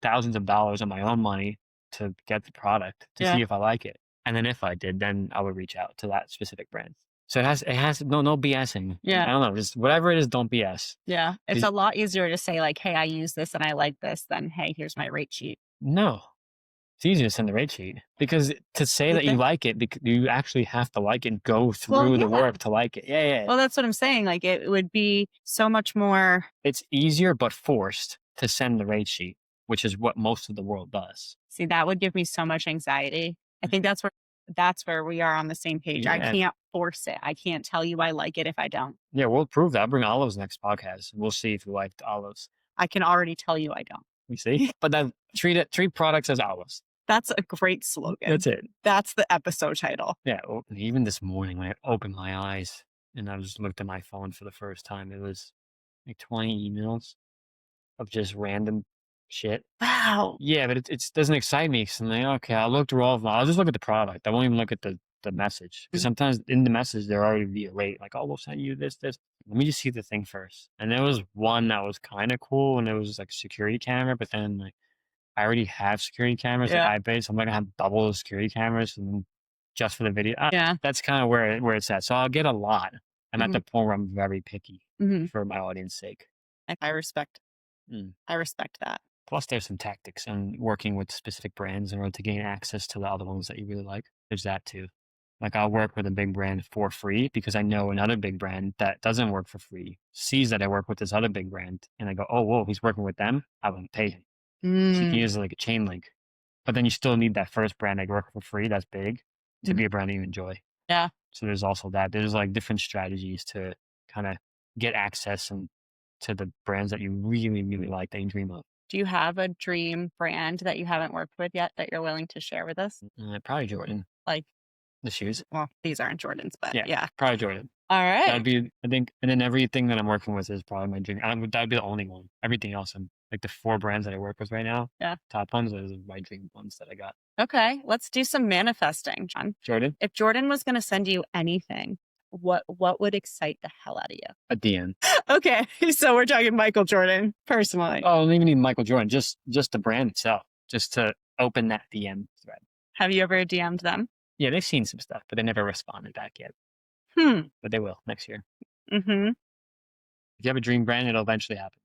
thousands of dollars on my own money to get the product to Yeah. see if I like it, and then if I did, then I would reach out to that specific brand. So it has no BSing. Yeah. I don't know, just whatever it is, don't BS. Yeah. It's 'Cause a lot easier to say, like, hey, I use this and I like this than, hey, here's my rate sheet. no, it's easy to send the rate sheet because to say You that you think? like it, you actually have to like it and go Well, through the yeah. work to like it. Yeah, yeah. Well, that's what I'm saying. Like, it would be so much more. It's easier but forced to send the rate sheet, which is what most of the world does. See, that would give me so much anxiety. I think that's where we are on the same page. I Yeah. can't force it. I can't tell you I like it if I don't. Yeah, we'll prove that. I'll bring olives next podcast. We'll see if you liked olives. I can already tell you I don't. We see? But then treat products as olives. That's a great slogan. That's it. That's the episode title. Yeah. Well, even this morning when I opened my eyes and I just looked at my phone for the first time, it was like 20 emails of just random shit. Wow. Yeah, but it doesn't excite me. So I'm like, okay, I'll look through all of them. I'll just look at the product. I won't even look at the message because sometimes in the message they're already via rate. Like, oh, we'll send you this. Let me just see the thing first. And there was one that was kind of cool, and it was like a security camera. But then like I already have security cameras Yeah. at iBase. I'm not gonna have double the security cameras and just for the video. Yeah. That's kind of where it's at. So I'll get a lot. I'm at the point where I'm very picky Mhm. for my audience sake. I respect. Mm. I respect that. Plus, there's some tactics and working with specific brands in order to gain access to the other ones that you really like. There's that too. Like I'll work with a big brand for free because I know another big brand that doesn't work for free sees that I work with this other big brand and I go, oh, whoa, he's working with them. I wouldn't pay him. So you can use it like a chain link, but then you still need that first brand that you work for free. That's big to be a brand that you enjoy. Yeah. So there's also that. There's like different strategies to kind of get access and to the brands that you really, really like that you dream of. Do you have a dream brand that you haven't worked with yet that you're willing to share with us? Probably Jordan. Like, The shoes. well, these aren't Jordans, but Yeah, yeah. probably Jordan. All That'd right. be, I think, and then everything that I'm working with is probably my dream. That'd be the only one. Everything else, I'm like the 4 brands that I work with right now. Yeah. Top ones, those are my dream ones that I got. Okay. Let's do some manifesting, John. Jordan, If Jordan was going to send you anything, what would excite the hell out of you? a DM. Okay. So we're talking Michael Jordan personally. Oh, I don't even need Michael Jordan. Just the brand itself, just to open that DM thread. Have you ever DM'd them? Yeah, they've seen some stuff, but they never responded back yet. But they will next year. Mm-hmm. If you have a dream brand, it'll eventually happen.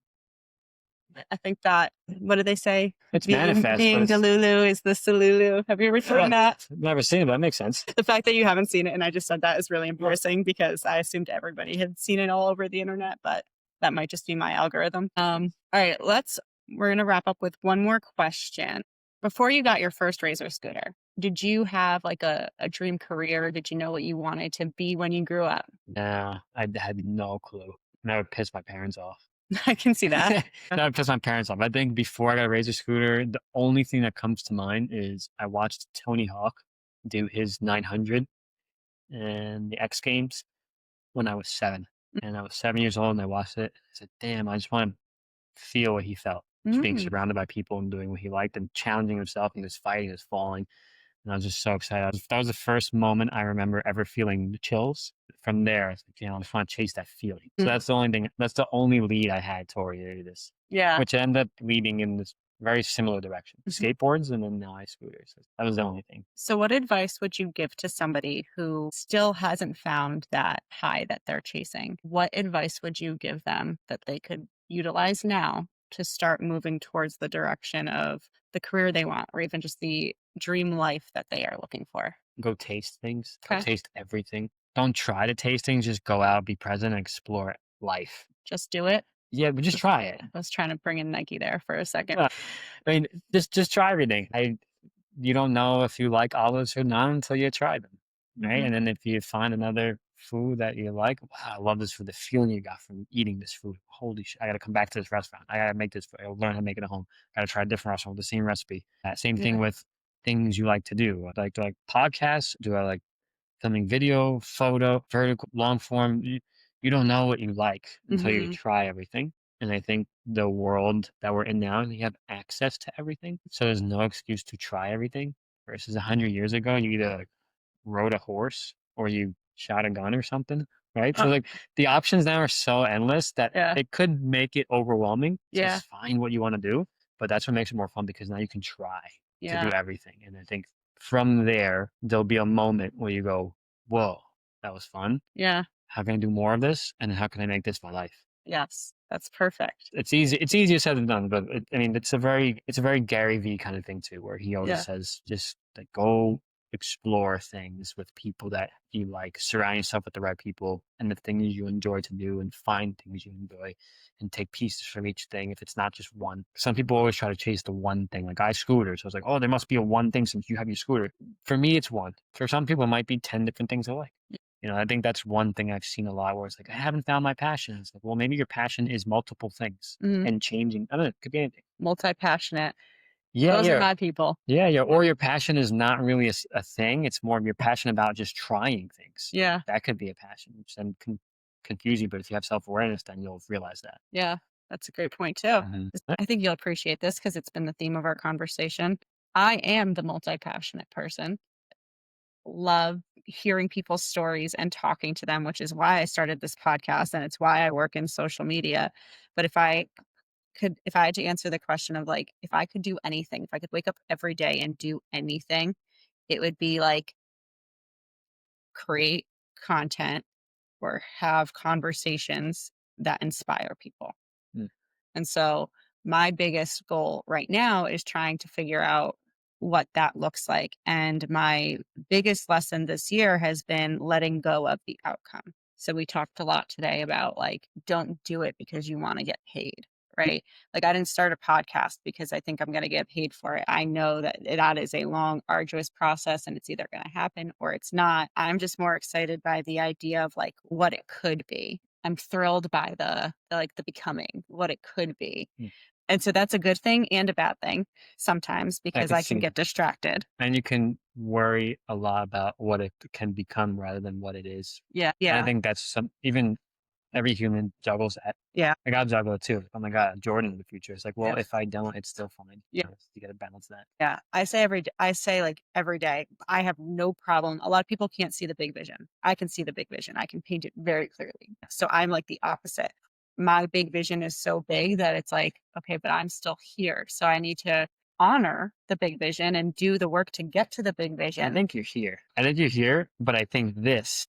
I think that, what do they say? It's manifest. Being But Delulu is the Salulu. Have you ever seen that? never seen it, but that makes sense. The fact that you haven't seen it and I just said that is really embarrassing because I assumed everybody had seen it all over the internet, but that might just be my algorithm. All right, we're going to wrap up with one more question. Before you got your first Razor scooter, did you have like a dream career? Did you know what you wanted to be when you grew up? Nah, I had no clue. And I would piss my parents off. I can see that. That would piss my parents off. I think before I got a Razor scooter, the only thing that comes to mind is I watched Tony Hawk do his 900 and the X Games when I was 7. And I was 7 years old and I watched it. I said, damn, I just want to feel what he felt. Just being surrounded by people and doing what he liked and challenging himself. He was fighting, he was falling. And I was just so excited. That was the first moment I remember ever feeling the chills. From there, I was like, I just want to chase that feeling. So that's the only thing, that's the only lead I had toward this. Yeah. Which ended up leading in this very similar direction. Skateboards and then now scooters. That was the only thing. So, what advice would you give to somebody who still hasn't found that high that they're chasing? What advice would you give them that they could utilize now to start moving towards the direction of the career they want or even just the dream life that they are looking for? Go taste things. Go Okay. taste everything. Don't try to taste things. Just go out, be present, and explore life. Just do it. Yeah, but just try it. I was trying to bring in Nike there for a second. Yeah. I mean, just try everything. You don't know if you like olives or not until you try them, right? Mhm. And then if you find another food that you like, wow, I love this food. The feeling you got from eating this food. Holy shit! I got to come back to this restaurant. I got to make this. I gotta learn how to make it at home. Got to try a different restaurant with the same recipe. Same thing Yeah. with things you like to do. Like, do I like podcasts? Do I like filming video, photo, vertical, long form? You don't know what you like until you Mhm. try everything. And I think the world that we're in now, you have access to everything. So there's no excuse to try everything versus 100 years ago, you either like rode a horse or you shot a gun or something. Right. So like the options now are so endless that Yeah. it could make it overwhelming to Yeah. just find what you want to do. But that's what makes it more fun because now you can try to do Yeah. everything. And I think from there, there'll be a moment where you go, whoa, that was fun. Yeah. How can I do more of this? And how can I make this my life? Yes. That's perfect. It's easy. It's easier said than done, but I mean, it's a very Gary V kind of thing too, where he always Yeah. says, just like go explore things with people that you like, surround yourself with the right people and the things you enjoy to do, and find things you enjoy, and take pieces from each thing. If it's not just one, some people always try to chase the one thing. Like I scooter, so it's like, oh, there must be a one thing since you have your scooter. For me, it's one. For some people, it might be 10 different things I like. I think that's one thing I've seen a lot where it's like, I haven't found my passion. It's like, well, maybe your passion is multiple things Mhm. and changing. I don't know. It could be anything. Multi-passionate. Yeah, Those are yeah. my people. Yeah, yeah. Or your passion is not really a thing. It's more of your passion about just trying things. Yeah. That could be a passion, which then can confuse you. But if you have self-awareness, then you'll realize that. Yeah. That's a great point too. Mhm. I think you'll appreciate this because it's been the theme of our conversation. I am the multi-passionate person. Love hearing people's stories and talking to them, which is why I started this podcast and it's why I work in social media. But if I had to answer the question of like, if I could do anything, if I could wake up every day and do anything, it would be like create content or have conversations that inspire people. Mm. And so my biggest goal right now is trying to figure out what that looks like. And my biggest lesson this year has been letting go of the outcome. So we talked a lot today about like, don't do it because you want to get paid, right? Like I didn't start a podcast because I think I'm going to get paid for it. I know that that is a long, arduous process and it's either going to happen or it's not. I'm just more excited by the idea of like what it could be. I'm thrilled by the becoming, what it could be. Mm. And so that's a good thing and a bad thing sometimes I because could I can see get that. distracted. And you can worry a lot about what it can become rather than what it is. Yeah. And I Yeah. think that's even every human juggles that. Yeah. I got juggle it too. Oh my god, Jordan in the future. It's like, well, Yeah. if I don't, it's still fine. Yeah. You got to balance that. Yeah. I say like every day, I have no problem. A lot of people can't see the big vision. I can see the big vision. I can paint it very clearly. So I'm like the opposite. My big vision is so big that it's like, okay, but I'm still here. So I need to honor the big vision and do the work to get to the big I vision. think you're here. I think you're here, but I think this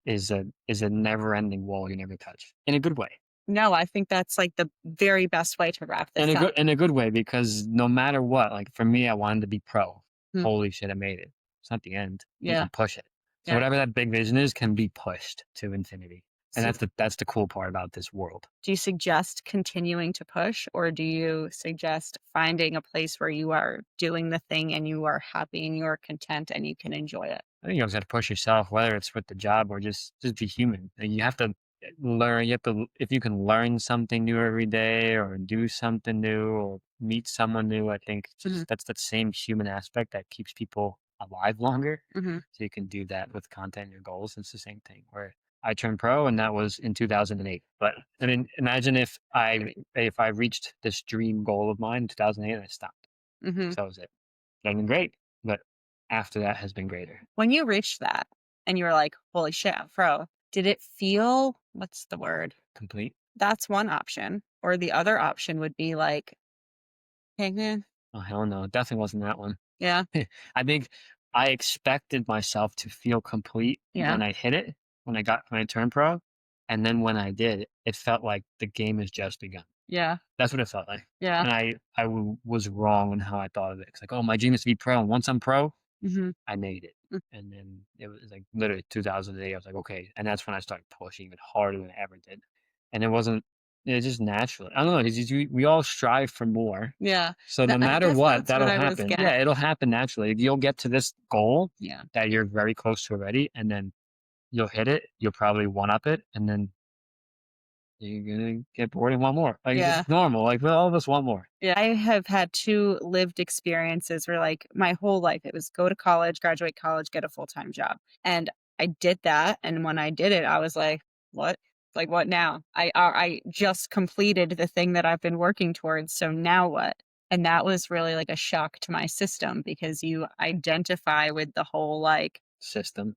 is a never ending wall you never touch. In a good way. No, I think that's like the very best way to wrap this up. In a good way, because no matter what, like for me, I wanted to be pro. Hmm. Holy shit, I made it. It's not the end. You Yeah. can push it. So Yeah. whatever that big vision is can be pushed to infinity. And So that's the cool part about this world. do you suggest continuing to push or do you suggest finding a place where you are doing the thing and you are happy and you are content and you can enjoy it? I think you always have to push yourself, whether it's with the job or just be human. And you have to learn. You have to, if you can learn something new every day, or do something new, or meet someone new. I think Mhm. that's that same human aspect that keeps people alive longer. Mhm. So you can do that with content and your goals. It's the same thing. Where I turned pro, and that was in 2008. But I mean, imagine if I reached this dream goal of mine in 2008 and I stopped. Mhm. So that was it. That'd been great, but after that has been greater. When you reached that and you were like, "Holy shit, I'm pro." Did it feel what's the word? Complete. That's one option. Or the other option would be like, okay, man. Oh, hell no. It definitely wasn't that one. Yeah. I think I expected myself to feel complete Yeah. when I hit it, when I turned pro. And then when I did, it felt like the game has just begun. Yeah. That's what it felt like. Yeah. And was wrong in how I thought of it. It's like, oh, my dream is to be pro. And once I'm pro, Mhm. I made it. Mm. And then it was like literally 2008. I was like, okay. And that's when I started pushing even harder than I ever did. And it's just natural. I don't know. We all strive for more. Yeah. So no I matter guess what, that's what that'll I was happen. getting. Yeah, it'll happen naturally. You'll get to this goal Yeah. that you're very close to already, and then you'll hit it. You'll probably one up it, and then you're gonna get bored and want more. Like Yeah. it's normal. Like all of us want more. Yeah. I have had 2 lived experiences where, like, my whole life, it was go to college, graduate college, get a full-time job. And I did that, and when I did it, I was like, "What? Like, what now? I just completed the thing that I've been working towards, so now what?" And that was really, like, a shock to my system because you identify with the whole, like, System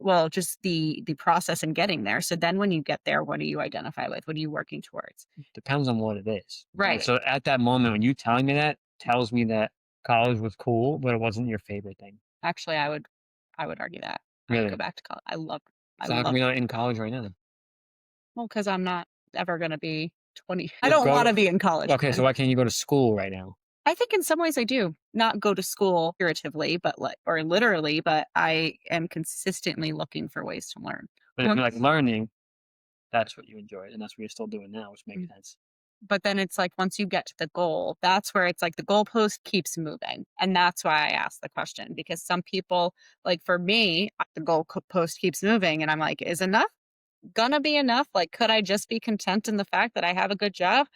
well, just the process in getting there. So then when you get there, what do you identify with? What are you working towards? depends on what it is. Right. So at that moment, when you telling me that, tells me that college was cool, but it wasn't your favorite thing. Actually, I would argue that. I would go Really? back to college. I So how come love you're not in college right now? well, because 'cause I'm not ever gonna be 20. I Well, don't go wanna to be in college okay, so again. why can't you go to school right now? I think in some ways I do. Not go to school figuratively, but like or literally, but I am consistently looking for ways to learn. But if you like Once learning, that's what you enjoy, and that's what you're still doing now, which makes mm, sense. but then it's like once you get to the goal, that's where it's like the goalpost keeps moving. And that's why I asked the question because some people, like for me, the post keeps moving and I'm like, is enough gonna be enough? Like, could I just be content in the fact that I have a good job?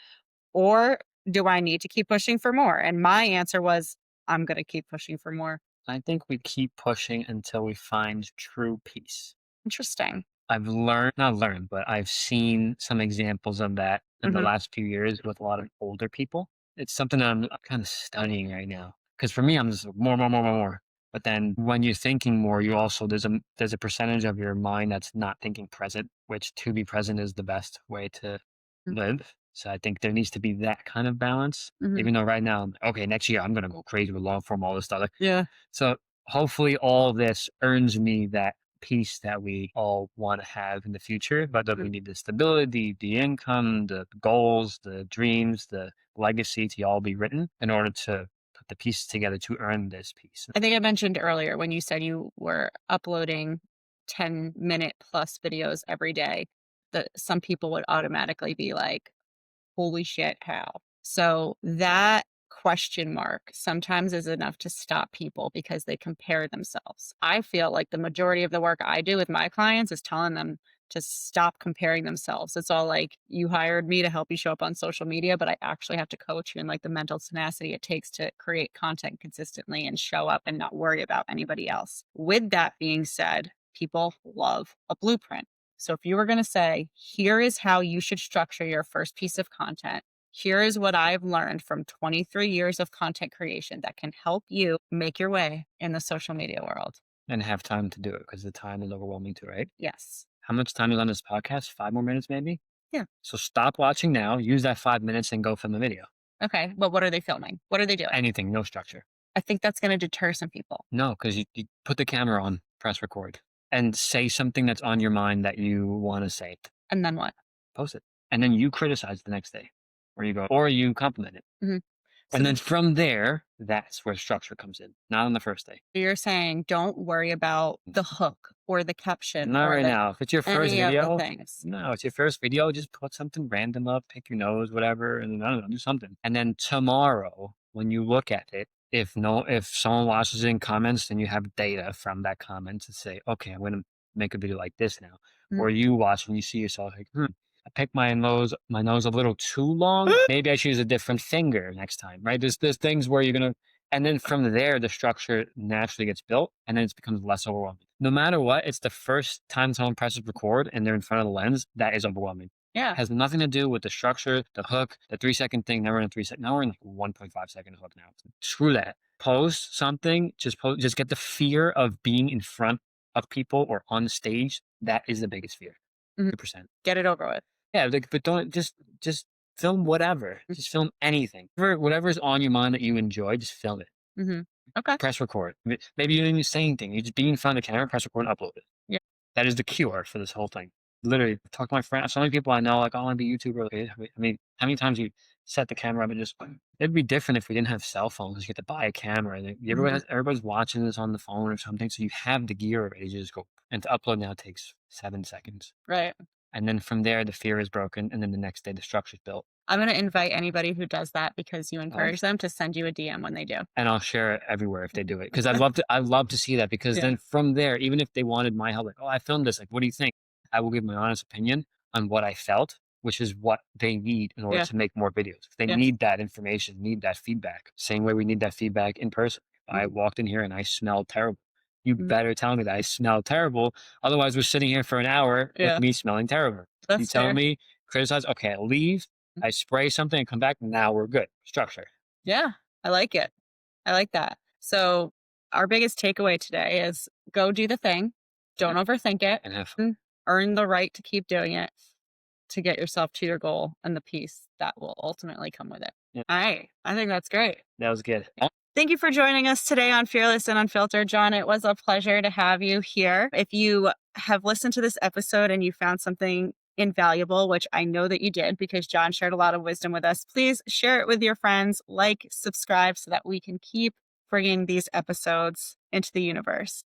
Or do I need to keep pushing for more? And my answer was, I'm gonna keep pushing for more. I think we keep pushing until we find true peace. Interesting. I've learned, not learned, but I've seen some examples of that in the Hmm. last few years with a lot of older people. It's something that I'm kind of studying right now. Because for me, I'm just like, more, more, more, more, more. But then when you're thinking more, you also there's a percentage of your mind that's not thinking present, which to be present is the best way to live. So I think there needs to be that kind of balance. Hmm. Even though right now, okay, next year I'm gonna go crazy with long form, all this stuff. Like, Yeah. so hopefully all this earns me that peace that we all want to have in the future, but that we need the stability, the income, the goals, the dreams, the legacy to all be written in order to put the pieces together to earn this peace. I think I mentioned earlier when you said you were uploading 10-minute plus videos every day, that some people would automatically be like, holy shit, how? So that question mark sometimes is enough to stop people because they compare themselves. I feel like the majority of the work I do with my clients is telling them to stop comparing themselves. It's all like, you hired me to help you show up on social media, but I actually have to coach you in like the mental tenacity it takes to create content consistently and show up and not worry about anybody else. With that being said, people love a blueprint. So if you were going to say, here is how you should structure your first piece of content, here is what I've learned from 23 years of content creation that can help you make your way in the social media world. And have time to do it because the time is overwhelming too, right? Yes. How much time is on this podcast? 5 more minutes, maybe? Yeah. So stop watching now, use that 5 minutes and go film a video. Okay. But what are they filming? What are they doing? Anything, no structure. I think that's going to deter some people. No, because you put the camera on, press record, and say something that's on your mind that you want to say. And then what? Post it. And then you criticize the next day. Or you go, or you compliment it. Mhm. So And then from there, that's where structure comes in, not on the first day. you're saying don't worry about the hook or the caption Not or right now. If it's your first any of the video, things. no, it's your first video, just put something random up, pick your nose, whatever, and I don't know, do something. And then tomorrow, when you look at it, if someone watches it and comments, then you have data from that comment to say, okay, I'm gonna make a video like this now. Mhm. Or you watch and you see yourself like, I picked my nose a little too long. Maybe I choose a different finger next time, right? There's things where you're gonna, and then from there the structure naturally gets built, and then it becomes less overwhelming. No matter what, it's the first time someone presses record and they're in front of the lens that is overwhelming. Yeah. It has nothing to do with the structure, the hook, the 3 second thing. Now we're in 3 second. Now we're in like 1.5 second hook now. Screw that. Post something. Just get the fear of being in front of people or on stage. That is the biggest fear. Mhm. 2%. Get it over with. Yeah, like, but don't just film whatever. Just film anything. Whatever's on your mind that you enjoy, just film it. Okay. Press record. Maybe you didn't even say anything. You just be in front of the camera, press record, and upload it. Yeah. That is the cure for this whole thing. Literally, talk to my friends. So many people I know, like, oh, I want to be a YouTuber. Okay. I mean, how many times you set the camera up and just, it'd be different if we didn't have cell phones. You get to buy a camera. And everybody's watching this on the phone or something. So you have the gear already. You just go. And to upload now takes 7 seconds. Right. And then from there, the fear is broken. And then the next day, the structure's built. I'm going to invite anybody who does that because you encourage them to send you a DM when they do. And I'll share it everywhere if they do it. Because I'd love to see that. Because then from there, even if they wanted my help, like, oh, I filmed this, like, what do you think? I will give my honest opinion on what I felt, which is what they need in order to make more videos. They need that information, need that feedback. Same way we need that feedback in person. If I walked in here and I smelled terrible, you better tell me that I smell terrible. Otherwise, we're sitting here for an hour with me smelling terrible. You tell me, criticize, okay, I leave. I spray something and come back. Now we're good. Structure. Yeah, I like it. I like that. So our biggest takeaway today is go do the thing. Don't overthink it. And have fun. Earn the right to keep doing it to get yourself to your goal and the peace that will ultimately come with it. Yeah. All right. I think that's great. That was good. Thank you for joining us today on Fearlyss and Unfiltered. Jon, it was a pleasure to have you here. If you have listened to this episode and you found something invaluable, which I know that you did because Jon shared a lot of wisdom with us, please share it with your friends, like, subscribe so that we can keep bringing these episodes into the universe.